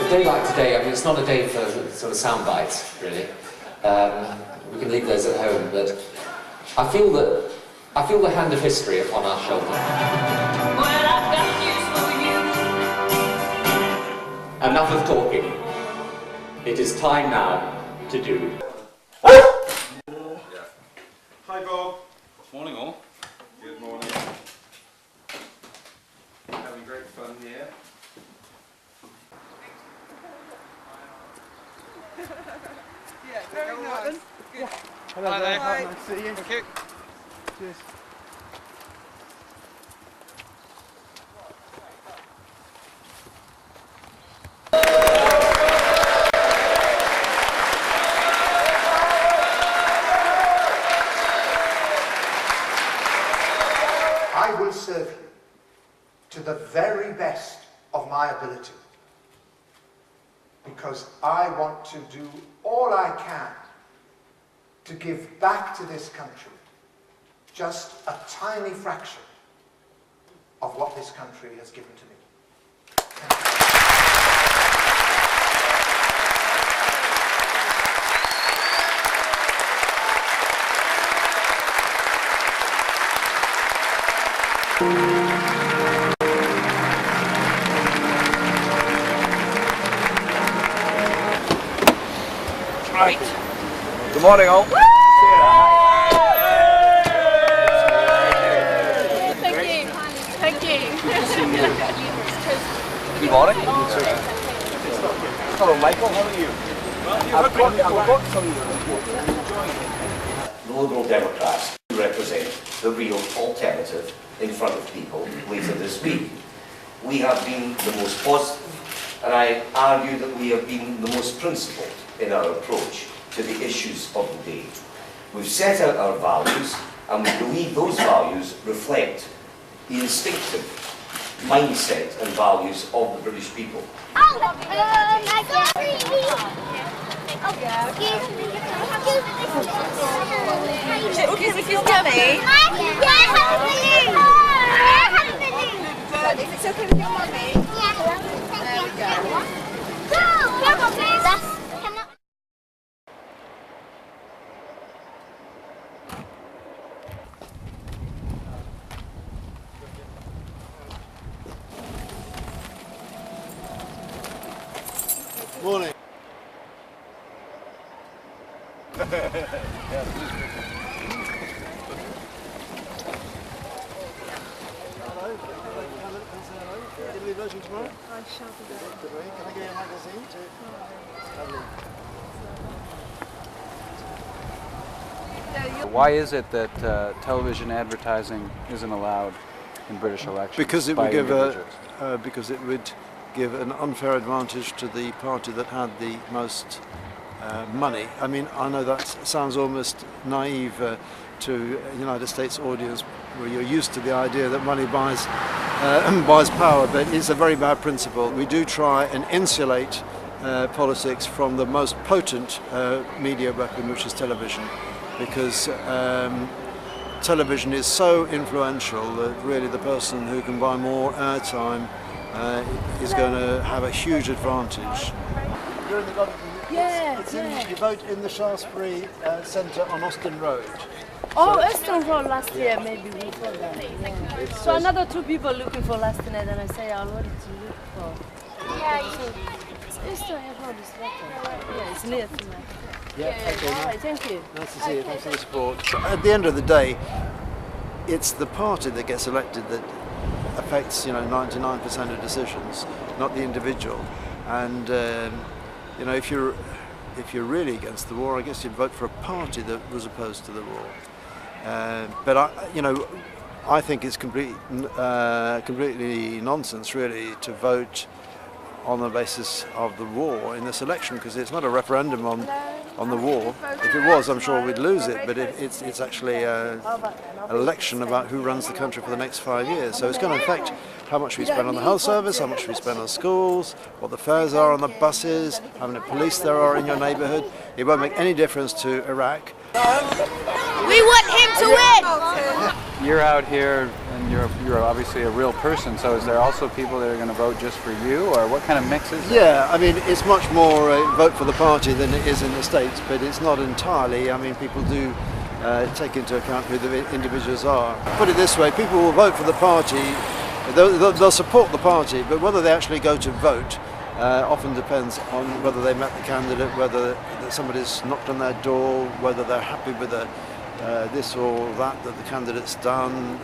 a day like today, I mean, it's not a day for sort of sound bites, really. We can leave those at home, but I feel the hand of history upon our shoulder. Well, I've got news for you. Enough of talking. It is time now to do. Hi, Bob. Morning, all. Good morning. Having great fun here. Yeah, very nice. Good. Hello Hi there. there. Nice to see you. Thank you. Cheers. I will serve you to the very best of my ability, because I want to do all I can to give back to this country just a tiny fraction of what this country has given to me. Thank you. Right. Good morning, all. Thank you. Thank you. Good morning. Hello, Michael. How are you? I've got some. The Liberal Democrats represent the real alternative in front of people later this week. We have been the most positive, and I argue that we have been the most principled in our approach to the issues of the day. We've set out our values, and we believe those values reflect the instinctive mindset and values of the British people. Is it okay if you're mummy? If it's okay with your mummy? There we go. Morning. Tomorrow? I shall be there. Can I get your magazine too? Why is it that television advertising isn't allowed in British elections? Because it by would give individuals? because it would give an unfair advantage to the party that had the most money. I mean, I know that sounds almost naive to a United States audience, where you're used to the idea that money buys buys power, but it's a very bad principle. We do try and insulate politics from the most potent media weapon, which is television, because television is so influential that really the person who can buy more airtime is going to have a huge advantage. You're in the you vote in the Shaftesbury Centre on Austin Road. Oh, Aston Road last year, maybe we thought that. Yeah. So another two people looking for last night, and I say, I wanted to look for. Yeah, so Aston Road is better. Yeah, it's near to me. Yeah, okay. All right, thank you. Nice to see you. Thanks for the support. At the end of the day, it's the party that gets elected that affects 99% of decisions, not the individual. And if you're really against the war, I guess you'd vote for a party that was opposed to the war. But I think it's completely nonsense, really, to vote on the basis of the war in this election, because it's not a referendum on the war. If it was, I'm sure we'd lose it, but it's actually an election about who runs the country for the next 5 years. So it's going to affect how much we spend on the health service, how much we spend on schools, what the fares are on the buses, how many police there are in your neighbourhood. It won't make any difference to Iraq. We want him to win! you're out here and you're obviously a real person, so is there also people that are going to vote just for you, or what kind of mix is there? Yeah, I mean, it's much more vote for the party than it is in the States, but it's not entirely. I mean, people do take into account who the individuals are. Put it this way, people will vote for the party, they'll support the party, but whether they actually go to vote often depends on whether they met the candidate, whether somebody's knocked on their door, whether they're happy with this or that the candidate's done.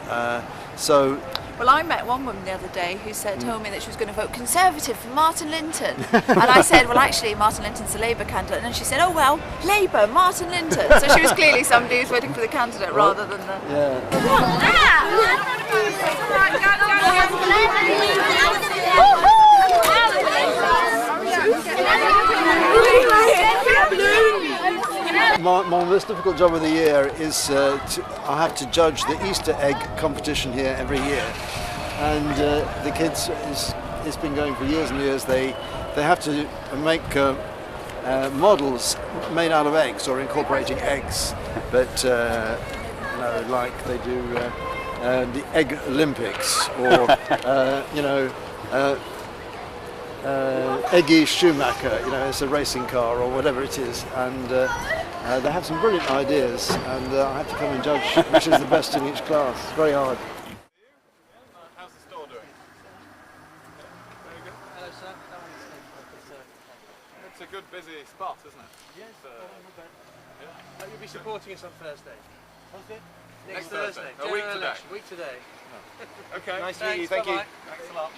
Well, I met one woman the other day who told me that she was going to vote Conservative for Martin Linton. And I said, well, actually, Martin Linton's the Labour candidate. And then she said, oh, well, Labour, Martin Linton. So she was clearly somebody who's voting for the candidate rather than the... My most difficult job of the year is I have to judge the Easter egg competition here every year, and the kids, it's been going for years and years. They have to make models made out of eggs or incorporating eggs, but you know, like they do the Egg Olympics, or you know. Eggy Schumacher, you know, it's a racing car or whatever it is, and they have some brilliant ideas, and I have to come and judge which is the best in each class. It's very hard. How's the store doing? Very good. Hello, sir. It's a good busy spot, isn't it? Yes, yeah. you'll be supporting us on Thursday. Thursday? Next Thursday. A week today. Election. Week today. Oh. Okay. Nice to meet you. Thank you. Thanks a lot.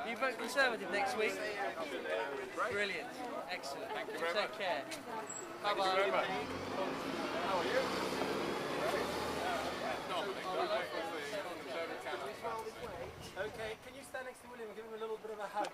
You vote Conservative next week? Brilliant. Excellent. Thank you very much. Take care. Thank you very much. How are you? Okay, can you stand next to William and give him a little bit of a hug?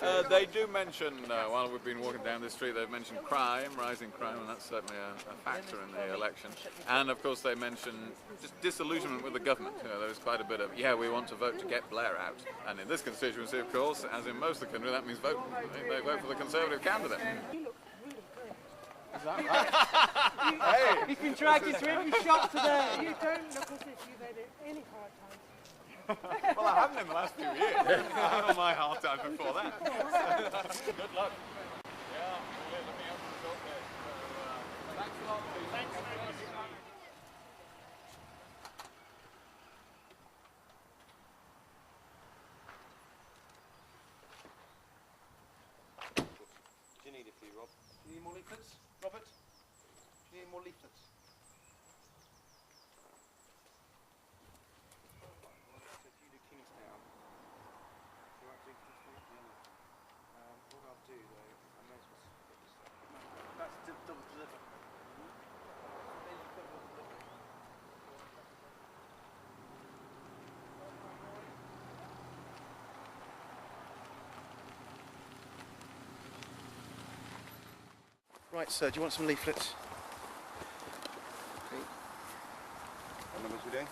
Better. They do mention, while we've been walking down this street, they've mentioned crime, rising crime, and that's certainly a factor in the election. And of course they mention just disillusionment with the government. You know, there's quite a bit of, yeah, we want to vote to get Blair out. And in this constituency, of course, as in most of the country, that means they vote for the Conservative candidate. Is that right? Hey! He's been dragged into every shop today. You don't look as if you've had any hard times. Well, I haven't in the last few years. I had all my hard times before that. Good luck. Yeah, we're looking out for the short there. So, thanks a lot. Thanks very much. Do you need a few, Rob? Do you need more leaflets? Robert? Do you need more leaflets? What I'll do though, I may as well split this up. That's double deliver. Right, sir, do you want some leaflets? What numbers are we doing?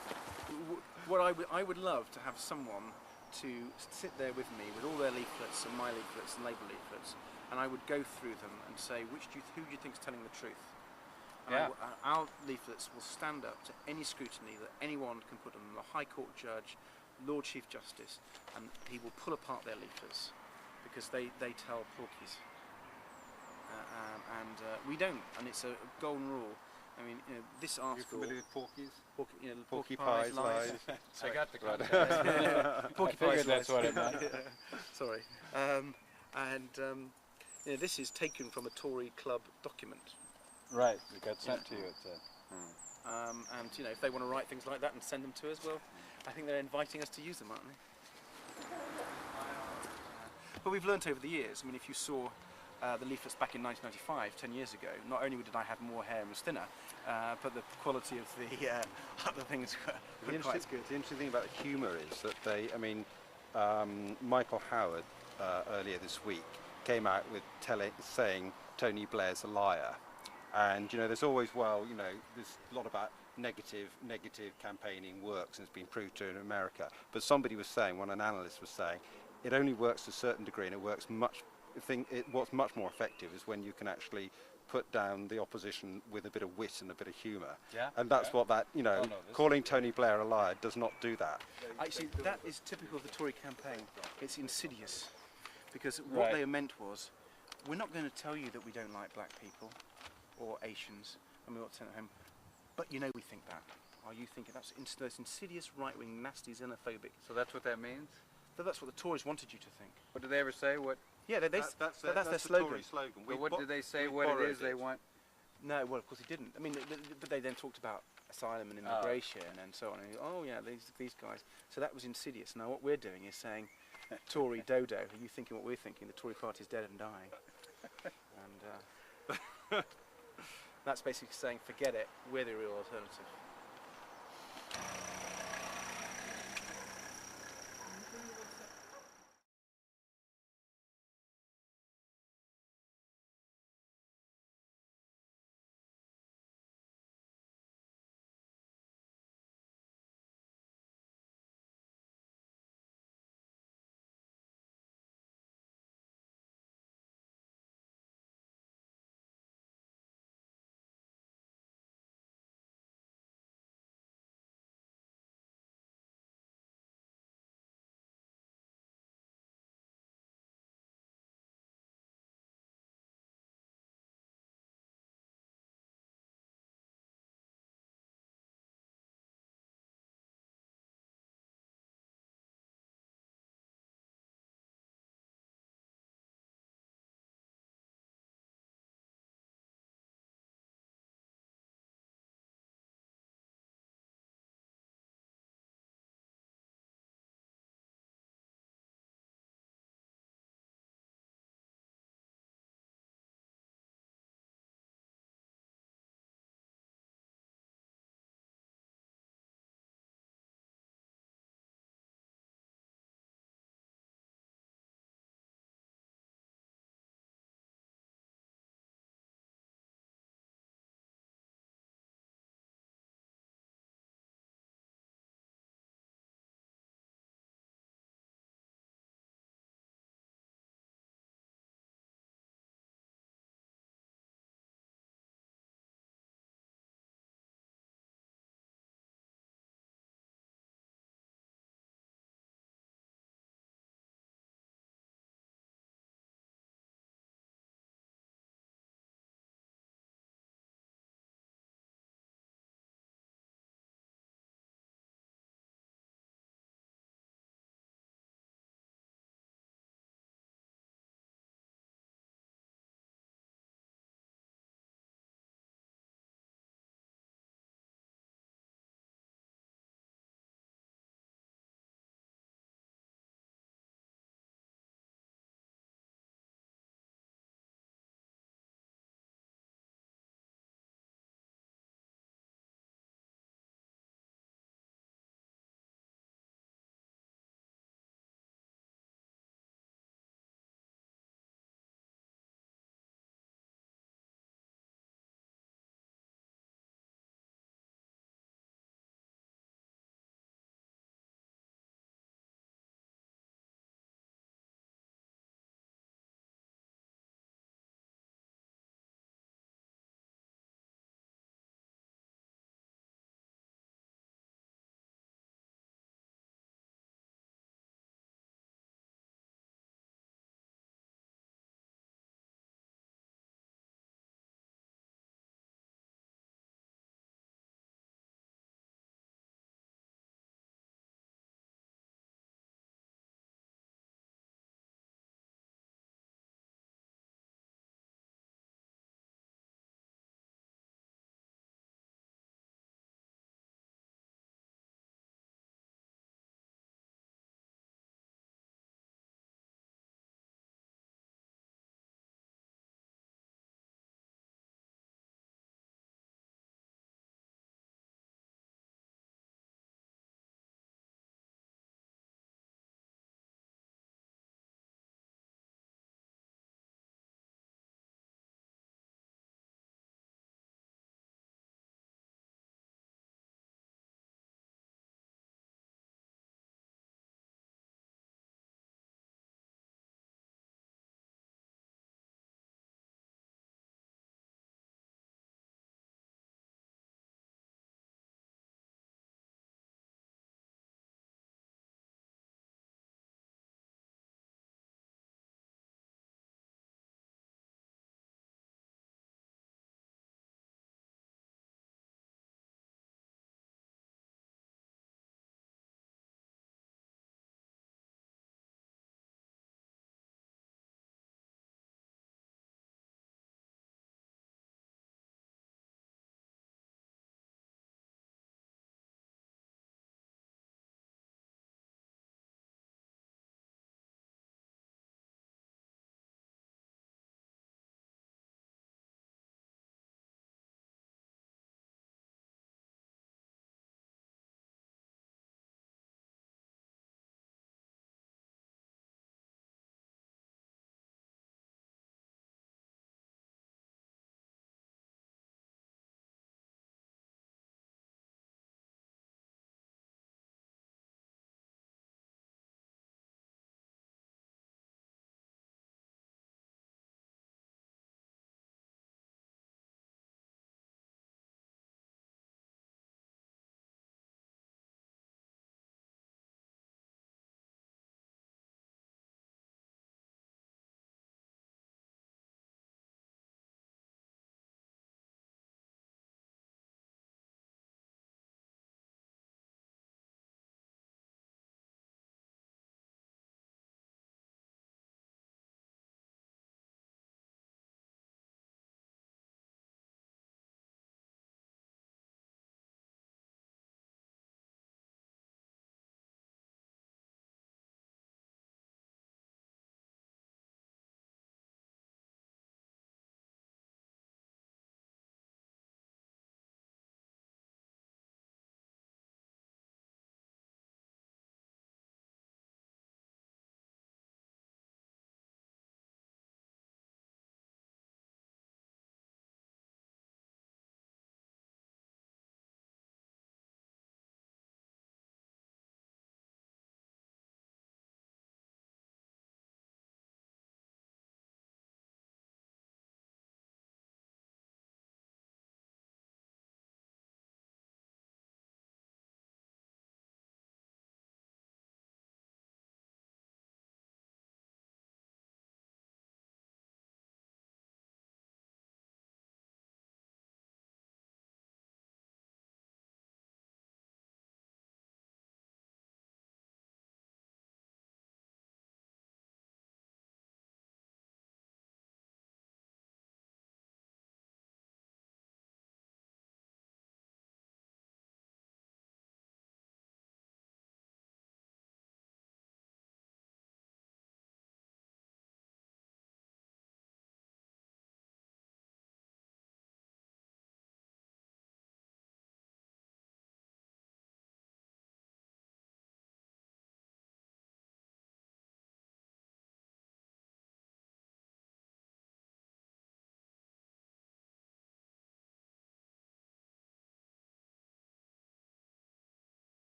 What I would love to have someone to sit there with me with all their leaflets and my leaflets and Labour leaflets, and I would go through them and say, who do you think is telling the truth? And our leaflets will stand up to any scrutiny that anyone can put on them, the High Court judge, Lord Chief Justice, and he will pull apart their leaflets because they tell porkies. We don't, and it's a golden rule. I mean, you know, this article... Are you familiar with porkies? Porky pies, lies. I got the concept. Porky pies, that's what it meant. Sorry. You know, this is taken from a Tory club document. Right, it got sent to you. And you know, if they want to write things like that and send them to us, well, I think they're inviting us to use them, aren't they? But we've learnt over the years. I mean, if you saw the leaflets back in 1995, 10 years ago, not only did I have more hair and was thinner, but the quality of the other things were quite good. The interesting thing about the humour is that Michael Howard earlier this week came out with saying Tony Blair's a liar. And you know, there's always, well, you know, there's a lot about negative campaigning works, and it's been proved to in America. But somebody was saying, an analyst was saying, it only works to a certain degree, and it works what's much more effective is when you can actually put down the opposition with a bit of wit and a bit of humour. Yeah, and that's what that, you know, calling Tony Blair a liar does not do that. Actually, that is typical of the Tory campaign. It's insidious, because what they meant was, we're not going to tell you that we don't like black people or Asians, and we're not telling them, but you know we think that. Are you thinking that's those insidious, right-wing, nasty, xenophobic? So that's what that means? That's what the Tories wanted you to think. What did they ever say? What? Yeah, that's their slogan. But what did they say? What it is they want? No, well, of course he didn't. I mean, but they then talked about asylum and immigration and so on. And, oh yeah, these guys. So that was insidious. Now what we're doing is saying, Tory dodo, are you thinking what we're thinking? The Tory party is dead and dying. And that's basically saying, forget it. We're the real alternative.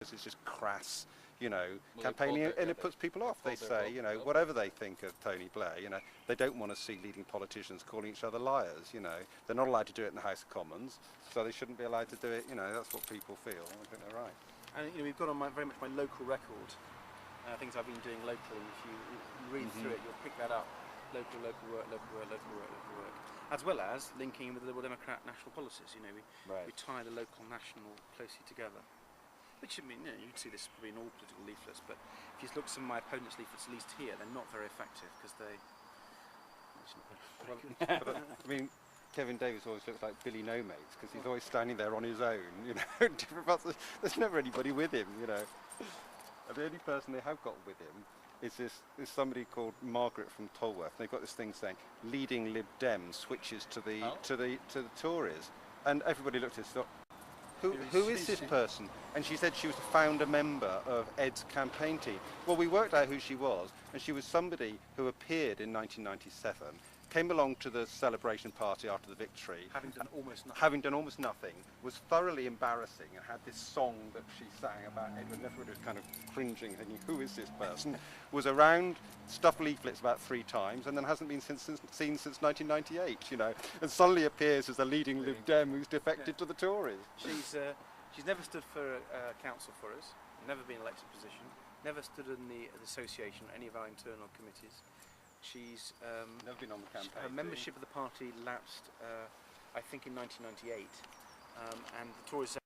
It's just crass, campaigning, and it puts people off. They say, whatever they think of Tony Blair, they don't want to see leading politicians calling each other liars, They're not allowed to do it in the House of Commons, so they shouldn't be allowed to do it, that's what people feel. I think they're right. And we've got on very much my local record, things I've been doing locally. If you read through it, you'll pick that up. Local work, as well as linking with the Liberal Democrat national policies. We tie the local national closely together. Which, you can see this probably in all political leaflets, but if you look at some of my opponents' leaflets, at least here, they're not very effective because they... Kevin Davis always looks like Billy No Mates because he's always standing there on his own, different parts of, there's never anybody with him, And the only person they have got with him is somebody called Margaret from Tolworth. They've got this thing saying, leading Lib Dem switches to the Tories. And everybody looked at us and thought, who is this person? And she said she was a founder member of Ed's campaign team. Well, we worked out who she was, and she was somebody who appeared in 1997, came along to the celebration party after the victory, having done almost nothing, was thoroughly embarrassing, and had this song that she sang about Edward. Everybody was kind of cringing, thinking, who is this person? Was around, stuffed leaflets about 3 times, and then hasn't been seen since 1998, and suddenly appears as a leading Lib Dem who's defected to the Tories. She's never stood for council for us, never been elected position, never stood in the association or any of our internal committees. She's never been on the campaign. Her membership of the party lapsed, I think, in 1998, and the Tories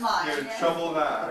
mine. You're in trouble now.